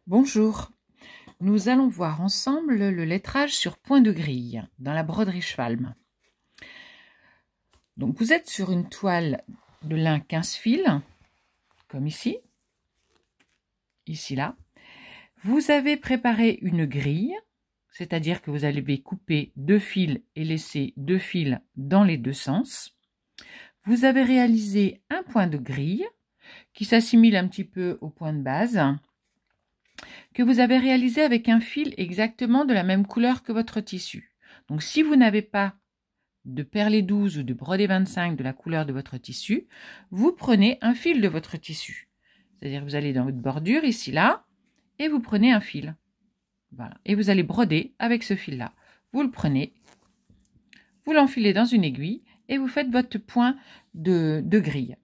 Bonjour, nous allons voir ensemble le lettrage sur point de grille dans la broderie Schwalm. Donc vous êtes sur une toile de lin 15 fils, comme ici, là. Vous avez préparé une grille, c'est-à-dire que vous allez couper 2 fils et laisser 2 fils dans les deux sens. Vous avez réalisé un point de grille qui s'assimile un petit peu au point de base, que vous avez réalisé avec un fil exactement de la même couleur que votre tissu. Donc si vous n'avez pas de perlé 12 ou de brodé 25 de la couleur de votre tissu, vous prenez un fil de votre tissu. C'est-à-dire que vous allez dans votre bordure, ici, là, et vous prenez un fil. Voilà. Et vous allez broder avec ce fil-là. Vous le prenez, vous l'enfilez dans une aiguille et vous faites votre point de grille.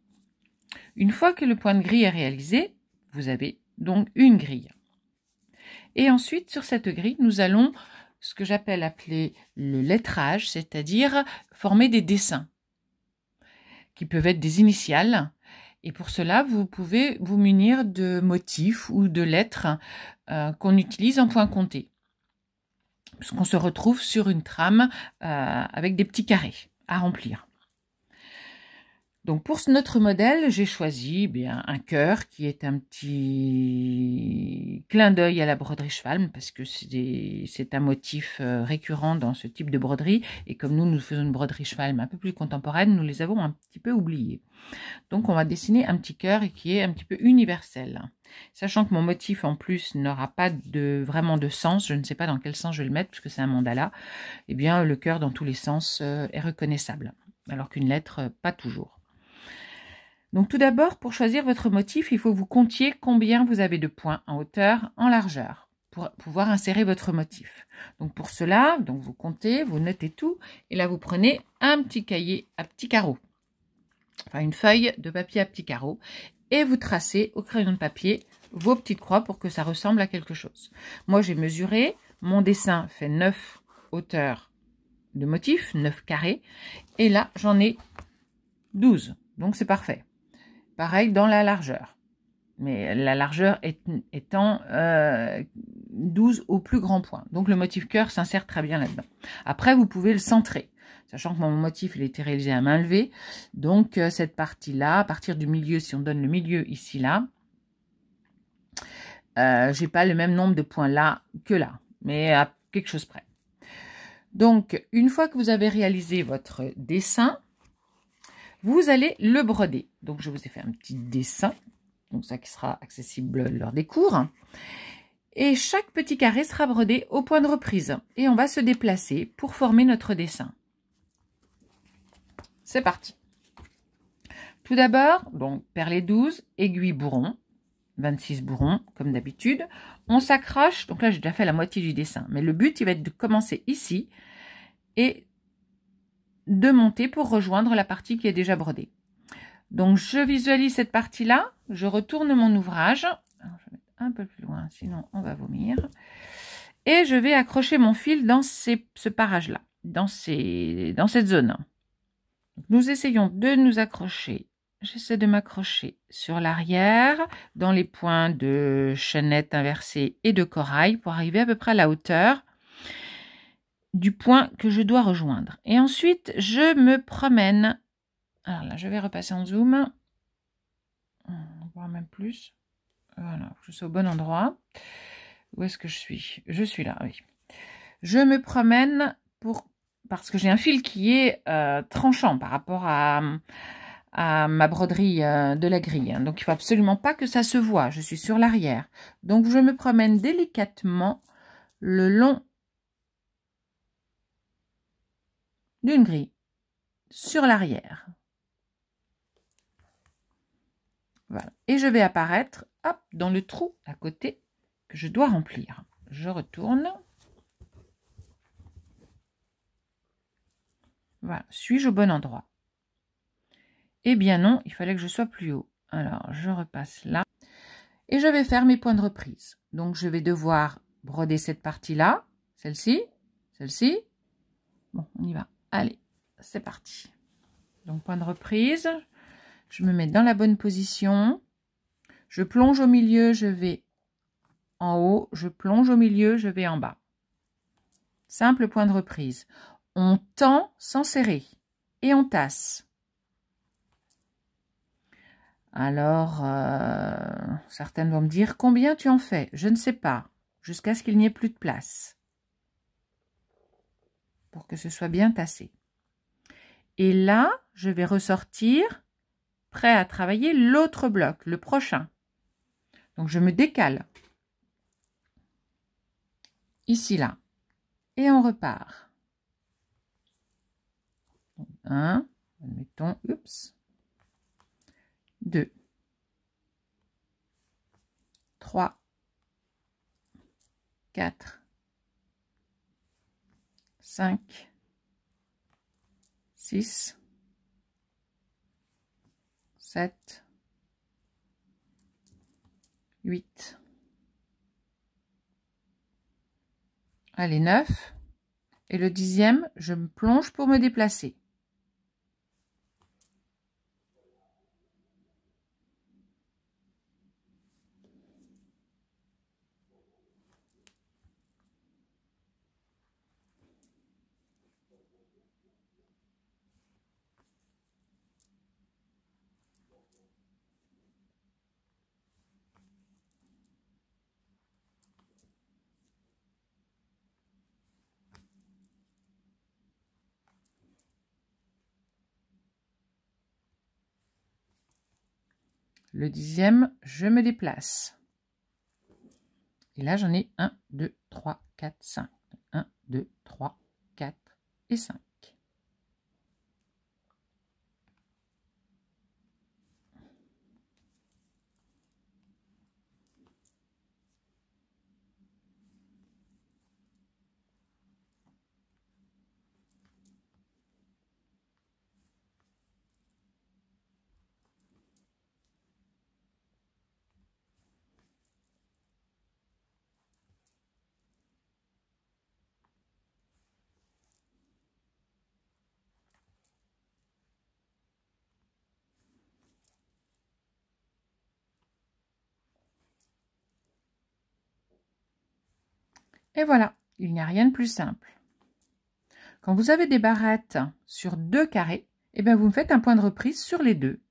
Une fois que le point de grille est réalisé, vous avez donc une grille. Et ensuite, sur cette grille, nous allons ce que j'appelle appeler le lettrage, c'est-à-dire former des dessins qui peuvent être des initiales. Et pour cela, vous pouvez vous munir de motifs ou de lettres qu'on utilise en point compté. Parce qu'on se retrouve sur une trame avec des petits carrés à remplir. Donc pour notre modèle, j'ai choisi un cœur qui est un petit clin d'œil à la broderie Schwalm parce que c'est un motif récurrent dans ce type de broderie et comme nous faisons une broderie Schwalm un peu plus contemporaine, nous les avons un petit peu oubliés. Donc on va dessiner un petit cœur qui est un petit peu universel. Sachant que mon motif en plus n'aura pas vraiment de sens, je ne sais pas dans quel sens je vais le mettre puisque c'est un mandala, eh bien le cœur dans tous les sens est reconnaissable alors qu'une lettre pas toujours. Donc tout d'abord, pour choisir votre motif, il faut que vous comptiez combien vous avez de points en hauteur, en largeur, pour pouvoir insérer votre motif. Donc pour cela, vous comptez, vous notez tout, et là vous prenez un petit cahier à petits carreaux, enfin une feuille de papier à petits carreaux, et vous tracez au crayon de papier vos petites croix pour que ça ressemble à quelque chose. Moi j'ai mesuré, mon dessin fait 9 hauteurs de motif, 9 carrés, et là j'en ai 12, donc c'est parfait. Pareil dans la largeur, mais la largeur étant 12 au plus grand point. Donc le motif cœur s'insère très bien là-dedans. Après, vous pouvez le centrer, sachant que mon motif il a été réalisé à main levée. Donc cette partie-là, à partir du milieu, si on donne le milieu ici là, j'ai pas le même nombre de points là que là, mais à quelque chose près. Donc une fois que vous avez réalisé votre dessin, vous allez le broder. Donc, je vous ai fait un petit dessin, donc ça qui sera accessible lors des cours. Et chaque petit carré sera brodé au point de reprise. Et on va se déplacer pour former notre dessin. C'est parti. Tout d'abord, donc perlé 12, aiguille bourron, 26 bourrons comme d'habitude. On s'accroche, donc là j'ai déjà fait la moitié du dessin, mais le but il va être de commencer ici et de monter pour rejoindre la partie qui est déjà brodée. Donc je visualise cette partie-là, je retourne mon ouvrage, alors, je vais mettre un peu plus loin, sinon on va vomir, et je vais accrocher mon fil dans ce parage-là, dans cette zone. Nous essayons de nous accrocher, j'essaie de m'accrocher sur l'arrière, dans les points de chaînette inversée et de corail, pour arriver à peu près à la hauteur du point que je dois rejoindre. Et ensuite, je me promène. Alors là, je vais repasser en zoom. On voit même plus. Voilà, je suis au bon endroit. Où est-ce que je suis? Je suis là, oui. Je me promène parce que j'ai un fil qui est tranchant par rapport à ma broderie de la grille. Donc, il ne faut absolument pas que ça se voie. Je suis sur l'arrière. Donc, je me promène délicatement le long d'une grille sur l'arrière. Voilà. Et je vais apparaître hop, dans le trou à côté que je dois remplir. Je retourne. Voilà. Suis-je au bon endroit? Eh bien non, il fallait que je sois plus haut. Alors, je repasse là. Et je vais faire mes points de reprise. Donc, je vais devoir broder cette partie-là. Celle-ci. Celle-ci. Bon, on y va. Allez, c'est parti. Donc, point de reprise. Je me mets dans la bonne position. Je plonge au milieu, je vais en haut, je plonge au milieu, je vais en bas. Simple point de reprise. On tend sans serrer et on tasse. Alors, certaines vont me dire, combien tu en fais? Je ne sais pas, jusqu'à ce qu'il n'y ait plus de place, pour que ce soit bien tassé. Et là, je vais ressortir, prêt à travailler l'autre bloc, le prochain. Donc, je me décale. Ici, là. Et on repart. 1, admettons, oups. 2, 3, 4, 5, 6, 7, 8, allez, 9. Et le 10e, je me plonge pour me déplacer. Le 10e, je me déplace. Et là, j'en ai 1, 2, 3, 4, 5. 1, 2, 3, 4 et 5. Et voilà, il n'y a rien de plus simple. Quand vous avez des barrettes sur 2 carrés, eh bien vous me faites un point de reprise sur les 2.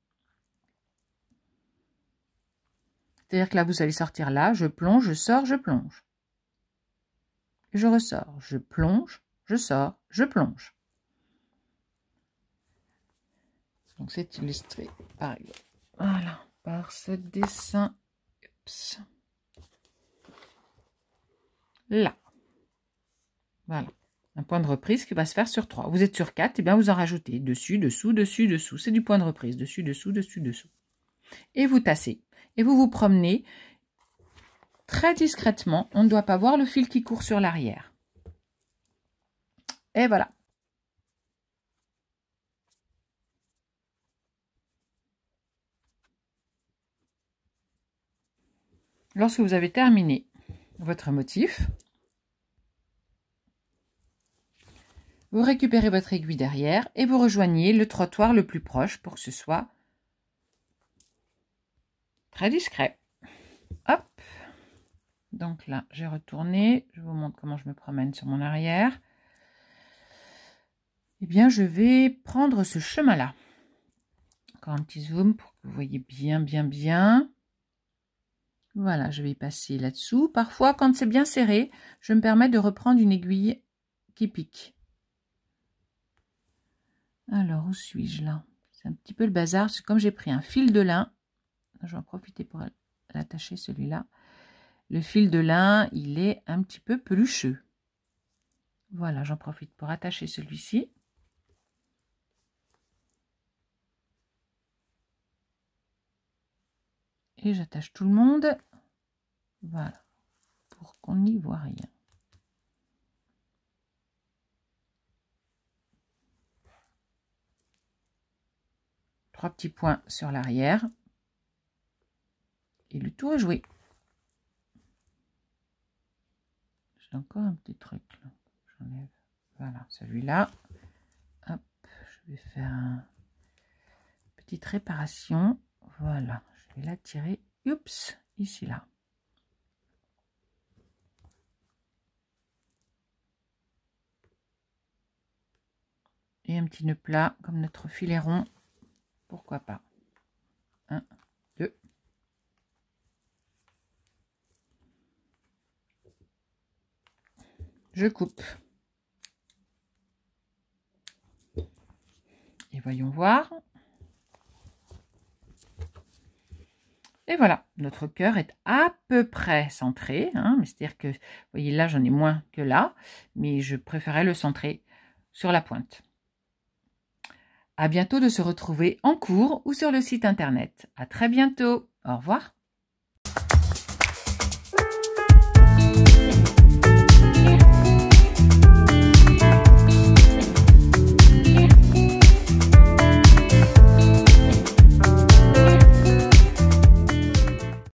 C'est-à-dire que là, vous allez sortir là, je plonge, je sors, je plonge. Et je ressors, je plonge, je sors, je plonge. Donc c'est illustré par exemple. Voilà, par ce dessin. Oups. Là. Voilà. Un point de reprise qui va se faire sur 3. Vous êtes sur 4, et bien vous en rajoutez dessus, dessous, dessus, dessous. C'est du point de reprise. Dessus, dessous, dessus, dessous. Et vous tassez. Et vous vous promenez très discrètement. On ne doit pas voir le fil qui court sur l'arrière. Et voilà. Lorsque vous avez terminé votre motif, vous récupérez votre aiguille derrière et vous rejoignez le trottoir le plus proche pour que ce soit très discret. Hop. Donc là, j'ai retourné. Je vous montre comment je me promène sur mon arrière. Eh bien, je vais prendre ce chemin-là. Encore un petit zoom pour que vous voyez bien, bien, bien. Voilà, je vais y passer là-dessous. Parfois, quand c'est bien serré, je me permets de reprendre une aiguille qui pique. Alors, où suis-je là? C'est un petit peu le bazar, parce que comme j'ai pris un fil de lin, je vais en profiter pour l'attacher celui-là. Le fil de lin, il est un petit peu pelucheux. Voilà, j'en profite pour attacher celui-ci. Et j'attache tout le monde. Voilà, pour qu'on n'y voit rien. Trois petits points sur l'arrière. Et le tour est joué. J'ai encore un petit truc là. J'enlève. Voilà, celui-là. Hop, je vais faire une petite réparation. Voilà, je vais la tirer. Oups, ici là. Et un petit nœud plat comme notre filet rond. Pourquoi pas. 1, 2. Je coupe. Et voyons voir. Et voilà, notre cœur est à peu près centré, hein, c'est-à-dire que, vous voyez, là, j'en ai moins que là, mais je préférais le centrer sur la pointe. À bientôt de se retrouver en cours ou sur le site internet. À très bientôt. Au revoir.